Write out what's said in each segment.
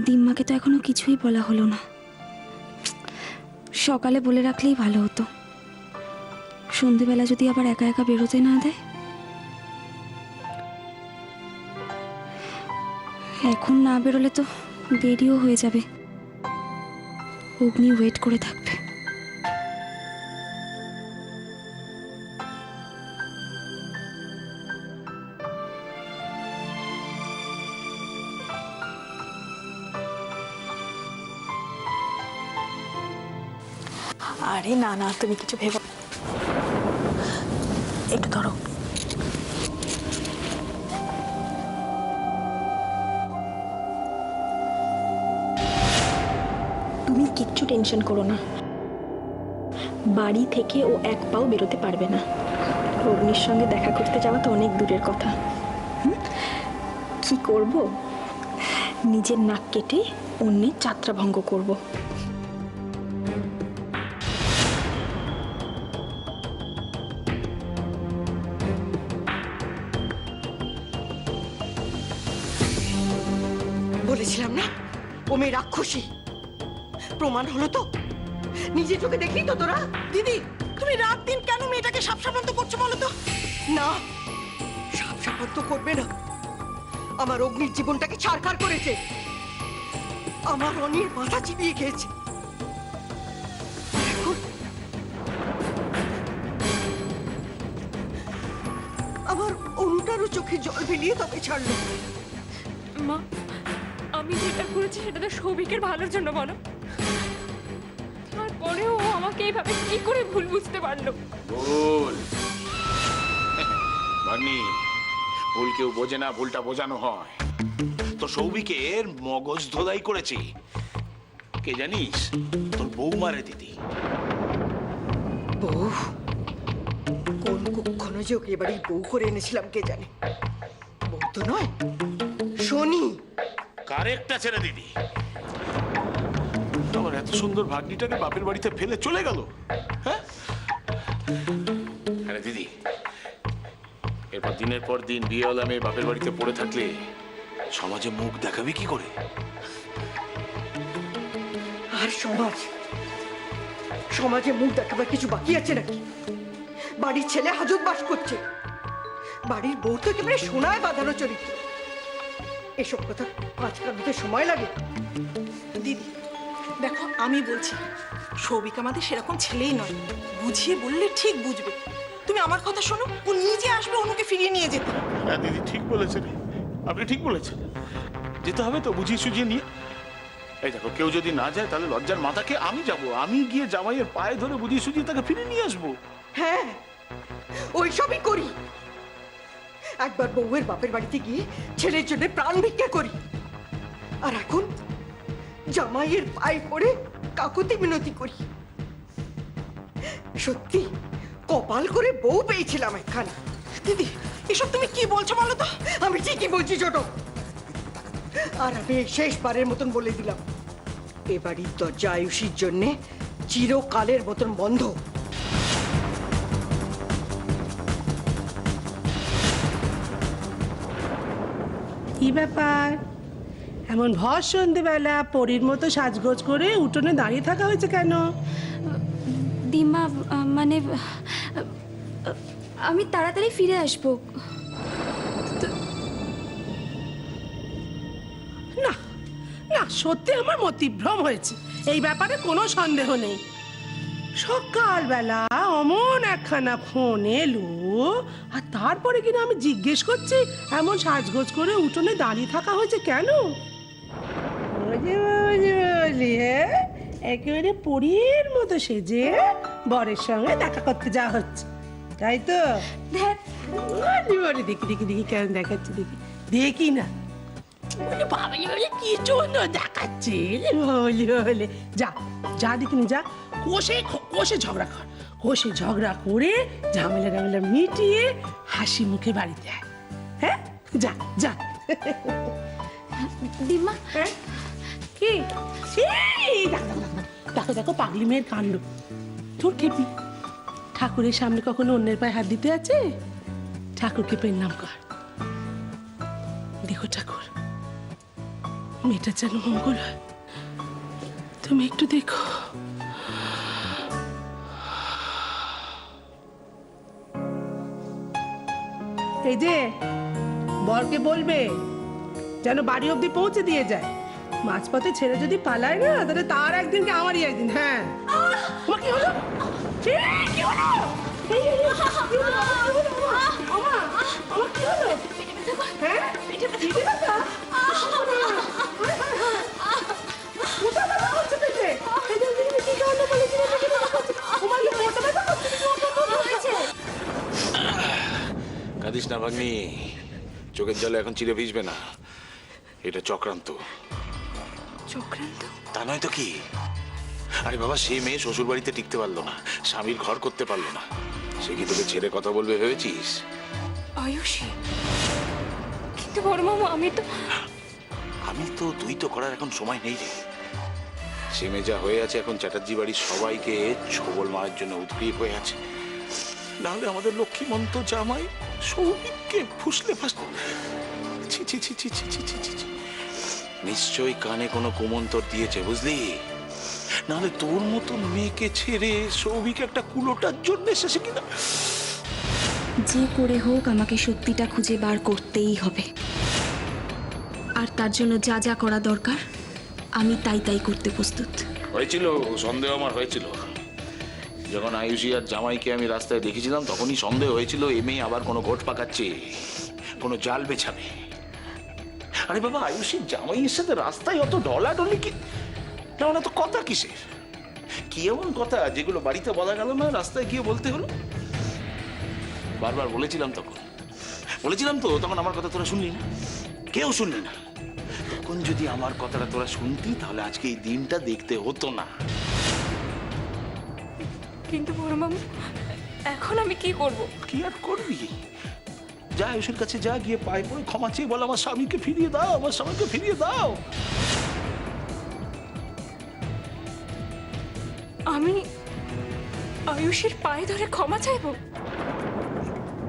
দিম্মাকে তো এখনো কিছুই বলা হলো না। সকালে বলে রাখলেই ভালো হতো, সন্ধেবেলা যদি আবার একা একা বেরোতে না দেয়। এখন না বেরোলে তো দেরিও হয়ে যাবে। অগ্নি ওয়েট করে থাকবে। আরে না না, তুমি কিছু ভেবো, একটু ধরো। তুমি কিচ্ছু টেনশন করো না, বাড়ি থেকে ও এক পাও বেরোতে পারবে না। অগ্নির সঙ্গে দেখা করতে যাওয়া তো অনেক দূরের কথা। কি করব, নিজের নাক কেটে অন্যের যাত্রা ভঙ্গ করব। বলেছিলাম না ও মেয়ে রাক্ষসী, প্রমাণ হলো তো। নিজে চোখে দেখলি তো তোরা। দিদি, তুমি রাত দিন কেন মেয়েটাকে সাপসাপান্ত করছো বলো তো? না, সাপসাপান্ত করবে না। আমার অগ্নির জীবনটাকে ছারখার করেছে, আমার অনির মাথা চিবিয়ে খেয়েছে। এখন আমার অনুটারও চোখে জল ফেলিয়ে তবে ছাড়লো। মা, আমি যেটা করেছি সেটা তো সৌভিকের ভালোর জন্য বলো। তারপরেও ও আমাকে এইভাবে কি করে ভুল বুঝতে পারলো? ভুল ভাগ্নি, ভুল কেউ বোঝে না, ভুলটা বোঝানো হয়। তো সৌভিকের মগজ ধোলাই করেছে কে জানিস? তোর বৌমারে দিদি। বউ? কোন কুক্ষণে যে ওকে এবারে বউ করে এনেছিলাম কে জানে। বউ তো নয়, শনি। কারেক্ট আছে রে দিদি। তোমার এত সুন্দর ভাগ্নিটাকে বাপের বাড়িতে ফেলে চলে গেল। হ্যাঁ আরে দিদি, এরপর দিনের পর দিন বিয়েওয়ালা মেয়ে বাপের বাড়িতে পড়ে থাকলে সমাজে মুখ দেখাবে কি করে? আর সমাজে মুখ দেখাবার কিছু বাকি আছে নাকি? বাড়ির ছেলে হাজত বাস করছে, বাড়ির বউ তো একেবারে সোনায় বাঁধানো চরিত্র। এসব কথা আজকাল হতে সময় লাগে। দিদি দেখো, আমি বলছি সৌভিক আমাদের সেরকম ছেলেই নয়, বুঝিয়ে বললে ঠিক বুঝবে। তুমি আমার কথা শোনো, ও নিজে আসবে অনুকে ফিরিয়ে নিয়ে যেতে। হ্যাঁ দিদি, ঠিক বলেছেন, আপনি ঠিক বলেছেন। যেতে হবে তো বুঝিয়ে সুঝিয়ে নিয়ে। এই দেখো, কেউ যদি না যায় তাহলে লজ্জার মাথাকে আমি যাব, আমি গিয়ে জামাইয়ের পায়ে ধরে বুঝিয়ে সুঝিয়ে তাকে ফিরে নিয়ে আসবো। হ্যাঁ, ওইসবই করি। একবার বউয়ের বাপের বাড়িতে গিয়ে ছেলের জন্য প্রাণ ভিক্ষা করি, আর এখন জামাইয়ের পায়ে পড়ে কাকুতি মিনতি করি। সত্যি কপাল করে বউ পেয়েছিলাম একখানা। দিদি এসব তুমি কি বলছো বলো তো? আমি ঠিকই বলছি ছোট, আর আমি এই শেষবারের মতন বলে দিলাম, এ বাড়ির দরজা আয়ুষীর জন্যে চিরকালের মতন বন্ধ। কি ব্যাপার, এমন ভর সন্ধেবেলা পরীর মতো সাজগোজ করে উঠোনে দাঁড়িয়ে থাকা হয়েছে কেন? দিম্মা, মানে আমি তাড়াতাড়ি ফিরে আসবো। না না, সত্যি আমার মতিভ্রম হয়েছে, এই ব্যাপারে কোনো সন্দেহ নেই। সকালবেলা অমন একখানা ফোন এলো, আর তারপরে কিনা আমি জিজ্ঞেস করছি এমন সাজগোজ করে উঠোনে দাঁড়িয়ে থাকা হয়েছে কেন? হ্যাঁ, একেবারে পরীর মতো সেজে বরের সঙ্গে দেখা করতে যাওয়া হচ্ছে, তাই তো? দেখি দেখি দেখি কেমন দেখাচ্ছে, দেখি দেখি না। বাবা কি সুন্দর দেখাচ্ছে, বলে যা যা দেখিনি, যা কষে কষে ঝগড়া কর, কষে ঝগড়া করে ঝামেলা টামেলা মিটিয়ে হাসি মুখে বাড়িতে আয়। হ্যাঁ, যা যা। দিম্মা, হ্যাঁ কি? দেখো দেখো পাগলি মেয়ের কাণ্ড। তোর খেপি, ঠাকুরের সামনে কখনো অন্যের পায়ে হাত দিতে আছে? ঠাকুরকে প্রণাম কর। দেখো ঠাকুর, মেয়েটার যেন মঙ্গল হয়। তুমি একটু দেখো। এই যে বরকে বলবে যেন বাড়ি অবধি পৌঁছে দিয়ে যায়। মাঝপথে ছেড়ে যদি পালায় না, তাহলে তার একদিনকে আমারই একদিন। হ্যাঁ, তোমার কি হলো? কি হলো? কি হলো? আমার কি হলো? হ্যাঁ? পেটে ব্যথা? কোথায় ব্যথা হচ্ছে পেটে? কি কারণে বলেছি না পেটে ব্যথা হচ্ছে? তোমার কি পেটে ব্যথা হচ্ছে? কাঁদিস না ভাগ্নি, চোখের জলে এখন চিড়ে ভিজবে না। এটা চক্রান্ত। চক্রান্ত? তা নয় তো কি? আরে বাবা, সে মেয়ে শ্বশুর বাড়িতে টিকতে পারলো না, স্বামীর ঘর করতে পারলো না, সে কি তোকে ছেড়ে কথা বলবে ভেবেছিস? আয়ুষী, কিন্তু বড় মামা আমি তো তুই তো করার এখন সময় নেই রে। সে মেয়ে যা হয়ে আছে এখন চ্যাটার্জি বাড়ির সবাইকে ছোবল মারার জন্য উদ্গ্রীব হয়ে আছে। নাহলে আমাদের লক্ষ্মীমন্ত জামাই সৌভিককে ফুসলে ফাসলে। ছি ছি ছি ছি ছি ছি ছি ছি ছি। নিশ্চয়ই কানে কোনো কুমন্তর দিয়েছে, বুঝলি? নাহলে তোর মতো মেয়েকে ছেড়ে সৌভিক একটা কুলোটার জন্য এসেছে কিনা। যে করে হোক আমাকে সত্যিটা খুঁজে বার করতেই হবে, আর তার জন্য যা যা করা দরকার আমি তাই তাই করতে প্রস্তুত। হয়েছিল, সন্দেহ আমার হয়েছিল। যখন আয়ুষী আর জামাইকে আমি রাস্তায় দেখেছিলাম তখনই সন্দেহ হয়েছিল এ মেয়ে আবার কোনো ঘোট পাকাচ্ছে, কোনো জাল বেছাবে। আরে বাবা, আয়ুষীর জামাইয়ের সাথে রাস্তায় অত ডলাডলি কি না, তো কথা কিসের? কি এমন কথা যেগুলো বাড়িতে বলা গেল না, রাস্তায় গিয়ে বলতে হলো? বারবার বলেছিলাম তো তখন আমার কথা তোরা শুনলি না, কেউ শুনলি না। তখন যদি আমার কথাটা তোরা শুনতি তাহলে আজকে এই দিনটা দেখতে হতো না। কিন্তু বড় মামা, এখন আমি কি করব? কি আর করবি? যা আয়ুষের কাছে যা, গিয়ে পায়ে পড়ে ক্ষমা চেয়ে বল, আমার স্বামীকে ফিরিয়ে দাও, আমার স্বামীকে ফিরিয়ে দাও। আমি আয়ুষের পায়ে ধরে ক্ষমা চাইবো?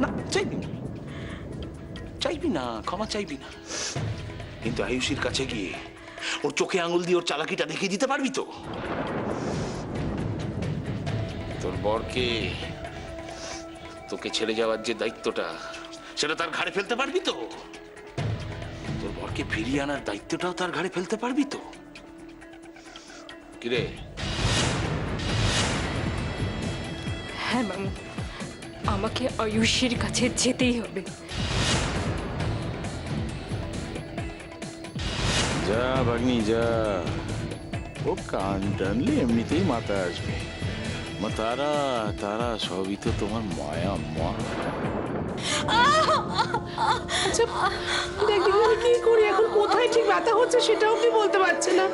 না, চাইবি না, ক্ষমা চাইবি না, কিন্তু আয়ুষীর কাছে গিয়ে ওর চোখে আঙুল দিয়ে ওর চালাকিটা দেখিয়ে দিতে পারবি তো? তোর বরকে, তোকে ছেড়ে যাওয়ার যে দায়িত্বটা সেটা তার ঘাড়ে ফেলতে পারবি তো? তোর বরকে ফিরিয়ে আনার দায়িত্বটাও তার ঘাড়ে ফেলতে পারবি তো? কিরে? হ্যাঁ মামু, আমাকে আয়ুষীর কাছে যেতেই হবে। যা ভাগ্নি যা, ও কান টানলে এমনিতেই মাথা আসবে। মা তারা তারা সবই তো তোমার মায়া মা। আচ্ছা, দেখি আমি কি করি এখন, কোথায় ঠিক ব্যথা হচ্ছে সেটাও কি বলতে পারছে না।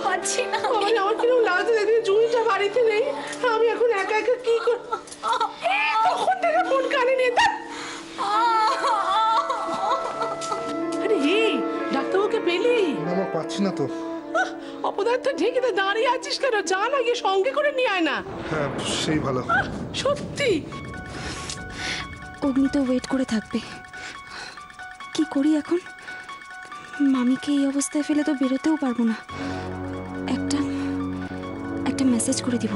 পারছি না। আমার কিরকম লাগছে, দেখি জুঁইটা বাড়িতে নেই, আমি এখন একা একা কি করি। তখন থেকে ফোন কানে নিয়ে আরে এই ডাক্তারবাবুকে পেলি? আমার পাচ্ছি না তো। অপদার্থ ঢেকে দাঁড়িয়ে আছিস কেন? যা না, গিয়ে সঙ্গে করে নিয়ে আয় না। হ্যাঁ, সেই ভালো। সত্যি অগ্নি তো ওয়েট করে থাকবে। কি করি এখন? মামিকে এই অবস্থায় ফেলে তো বেরোতেও পারবো না। একটা মেসেজ করে দিব।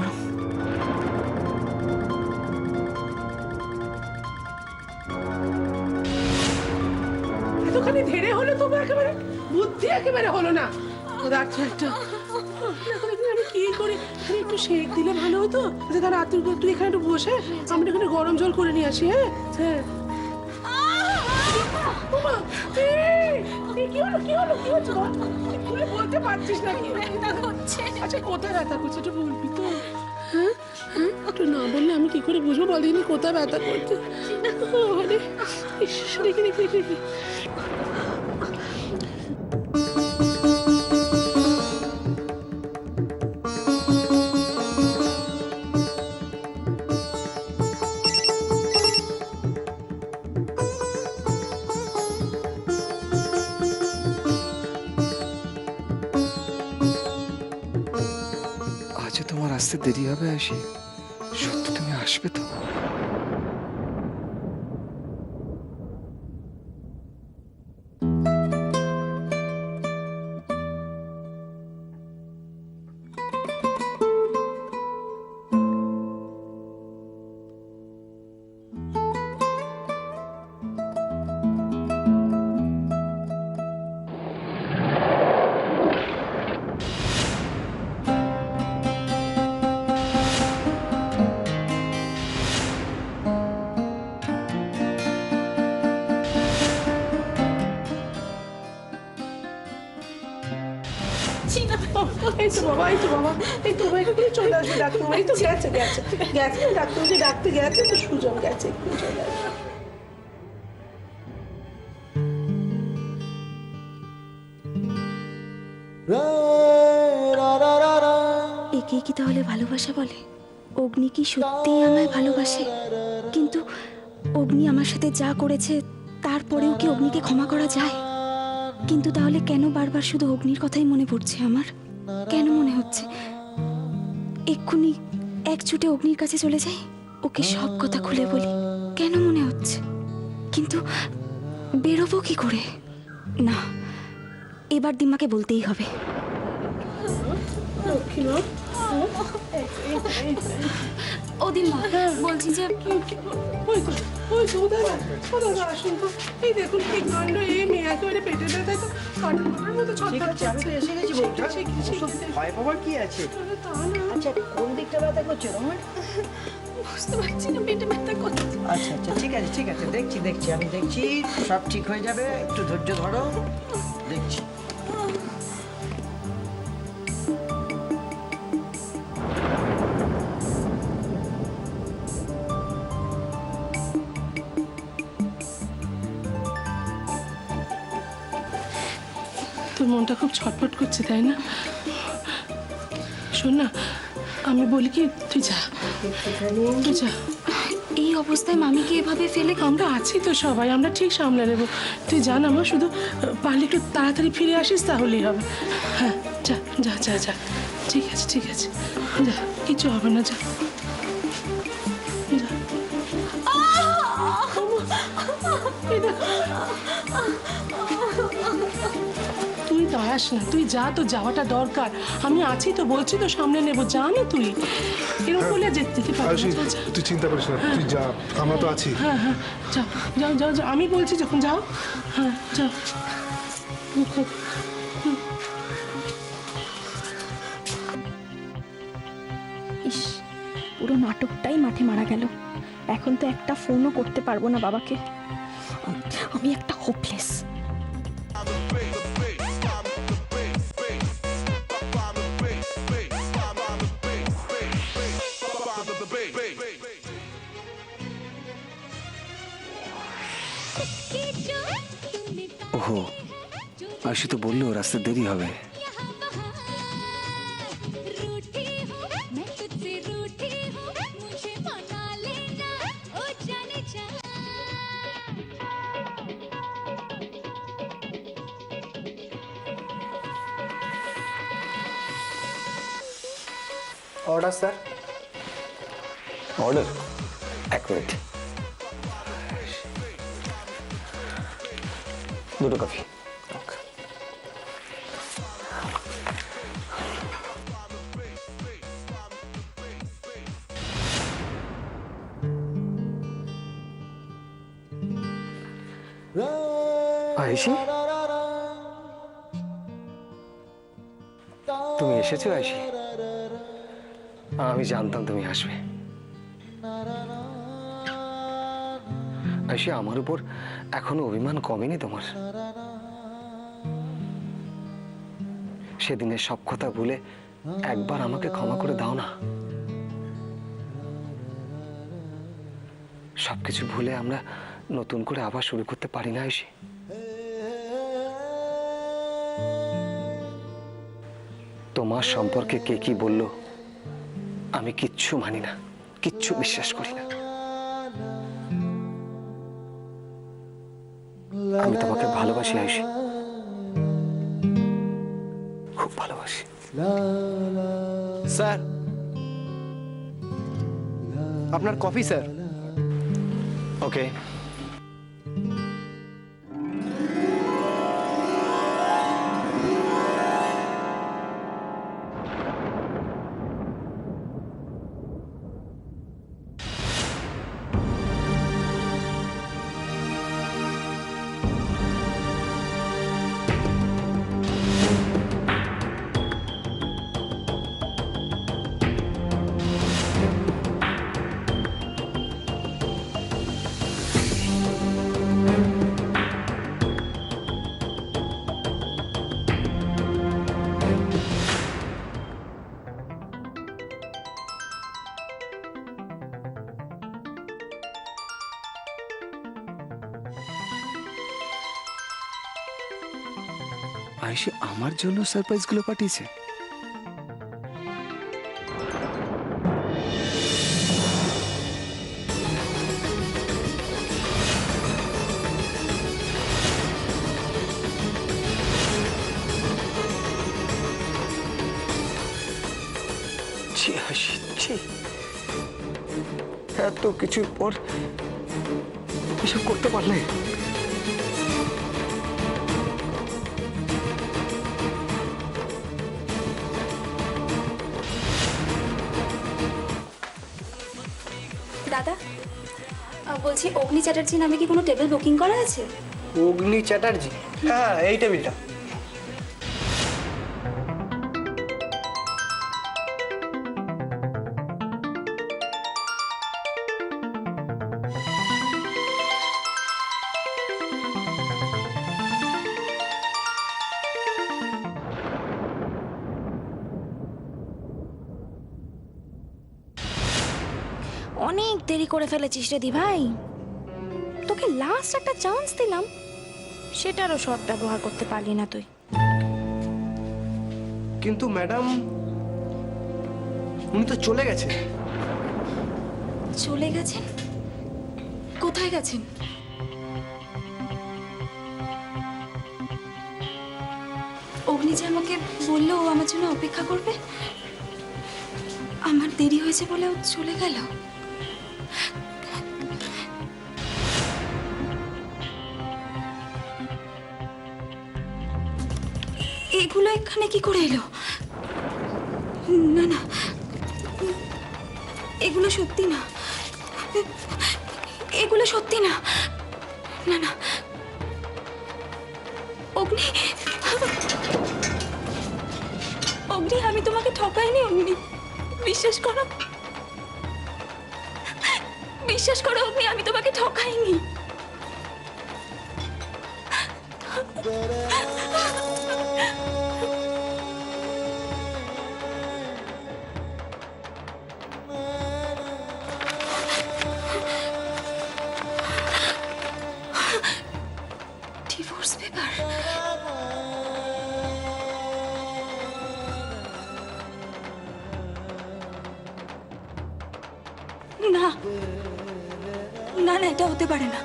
এতখানি ধীরে হলো তবু একেবারে বুদ্ধি একেবারে হলো না। একটা এখন আমি কি করি? একটু সেক দিলে ভালো হতো। রাত্রি একটু এখানে একটু বসে আমরা এখানে গরম জল করে নিয়ে আসি। হ্যাঁ হ্যাঁ। কি হলো কি হলো কি হচ্ছে? বলতে পারছিস না কি হচ্ছে? আচ্ছা, কোথায় ব্যথা করছে একটু বলবি তো? হ্যাঁ, একটু না বললে আমি কি করে বুঝবো? বলিনি কোথায় ব্যথা করছে। দেখি দেখি দেখি। আজও তোমার আসতে দেরি হবে আয়ুষী? সত্যি তুমি আসবে তো? এই তো বাবা, এই তো বাবা, এই তো বাবা, এক্ষুনি চলে আসবে ডাক্তারবাবু। এই তো গেছে গেছে গেছে, ডাক্তারবাবুকে ডাকতে গেছে তো, সুজন গেছে, এক্ষুনি চলে আসবে। একে কি তাহলে ভালোবাসা বলে? অগ্নি কি সত্যিই আমায় ভালোবাসে? কিন্তু অগ্নি আমার সাথে যা করেছে তারপরেও কি অগ্নিকে ক্ষমা করা যায়? কিন্তু তাহলে কেন বারবার শুধু অগ্নির কথাই মনে পড়ছে আমার? কেন মনে হচ্ছে এক্ষুনি এক ছুটে অগ্নির কাছে চলে যাই, ওকে সব কথা খুলে বলি? কেন মনে হচ্ছে? কিন্তু বেরোবো কি করে? না, এবার দিম্মাকে বলতেই হবে। ও দিম্মা, বলছি যে ওই তো, ওই তো, ও দাদা, ও দাদা, আসুন তো। এই দেখুন কি কাণ্ড, এই মেয়ে একেবারে পেটে ব্যথায় তো কান্নার মতো ছটফট করছে। আমি তো এসে গেছি বৌঠা। ভয় পাবার কি আছে? তা না, আচ্ছা, কোন দিকটা ব্যথা করছে তোমার? বুঝতে পারছি না পেটে ব্যথা করছে। আচ্ছা আচ্ছা, ঠিক আছে ঠিক আছে, দেখছি দেখছি, আমি দেখছি, সব ঠিক হয়ে যাবে, একটু ধৈর্য ধরো, দেখছি। তোর মনটা খুব ছটফট করছে তাই না? শোন না, আমি বলি কি, তুই যা, তুই যা। এই অবস্থায় মামিকে এভাবে ফেলে আমরা আছি তো সবাই, আমরা ঠিক সামলে নেবো। তুই জান, আমার শুধু পারলে একটু তাড়াতাড়ি ফিরে আসিস তাহলেই হবে। হ্যাঁ, যা যা যা যা, ঠিক আছে ঠিক আছে, যা, কিছু হবে না, যা যা। তুই দাঁড়াস না, তুই যা, তো যাওয়াটা দরকার। আমি আছি তো, বলছি তো সামনে নেবো, যা না তুই, এরকম বলে যেতে পারবি আয়ুষী, না, যা। তুই চিন্তা করিস না, তুই যা, আমরা তো আছি। হ্যাঁ হ্যাঁ, যাও যাও যাও যাও, আমি বলছি যখন, যাও। হ্যাঁ, যাও। ইস, পুরো নাটকটাই মাঠে মারা গেল। এখন তো একটা ফোনও করতে পারবো না বাবাকে। আমি একটা হোপলেস। ওহো, আয়ুষী তো বললো রাস্তা দেরি হবে। Order sir. অর্ডার? এক মিনিট। দুটো কফি। আয়ুষী, তুমি এসেছো আয়ুষী? আমি জানতাম তুমি আসবে। আয়ুষী, আমার উপর এখনো অভিমান কমেনি তোমার? সেদিনের সব কথা ভুলে একবার আমাকে ক্ষমা করে দাও না। সবকিছু ভুলে আমরা নতুন করে আবার শুরু করতে পারি না আয়ুষী? তোমার সম্পর্কে কে কি বলল আমি কিচ্ছু মানি না, কিচ্ছু বিশ্বাস করি না। আমি তোমাকে ভালোবাসি আয়ুষী, খুব ভালোবাসি। স্যার, আপনার কফি স্যার। ওকে। আয়ুষী আমার জন্য সারপ্রাইজগুলো পাঠিয়েছে। ছি আয়ুষী, ছি, এত কিছুর পর এসব করতে পারলে? দাদা বলছি অগ্নি চ্যাটার্জি নামে কি কোনো টেবিল বুকিং করা আছে? অগ্নি চ্যাটার্জি? হ্যাঁ, এই টেবিলটা। অনেক দেরি করে ফেলেছিস রে দি ভাই, তোকে লাস্ট একটা চান্স দিলাম, সেটারও সৎ ব্যবহার করতে পারলি না তুই। কিন্তু ম্যাডাম, উনি তো চলে গেছে। চলে গেছেন? কোথায় গেছেন? অগ্নি যে আমাকে বললো ও আমার জন্য অপেক্ষা করবে, আমার দেরি হয়েছে বলে ও চলে গেল। এগুলো এখানে কি করে এলো? না না, এগুলো সত্যি না, এগুলো সত্যি না। না না, অগ্নি, অগ্নি আমি তোমাকে ঠকাইনি। অগ্নি বিশ্বাস করো, বিশ্বাস করো অগ্নি, আমি তোমাকে ঠকাইনি। Divorce paper? না না না, এটা হতে পারে না,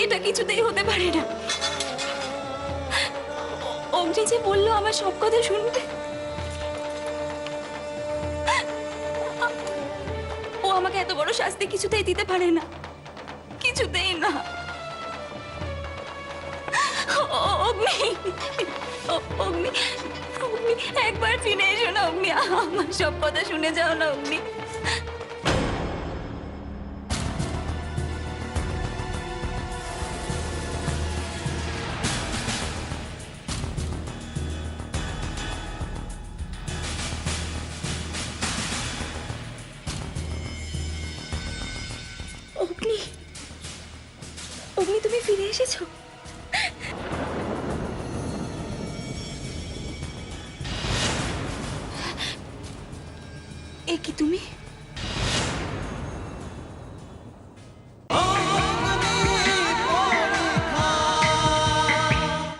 এটা কিছুতেই হতে পারে না। অগ্নি যে বললো আমার সব কথা শুনবে, ও আমাকে এত বড় শাস্তি কিছুতেই দিতে পারে না, কিছুতেই না। অগ্নি, অগ্নি, অগ্নি একবার ফিরে এসো না অগ্নি, আমার সব কথা শুনে যাও না অগ্নি। অগ্নি, অগ্নি তুমি ফিরে এসেছো? এ কি তুমি?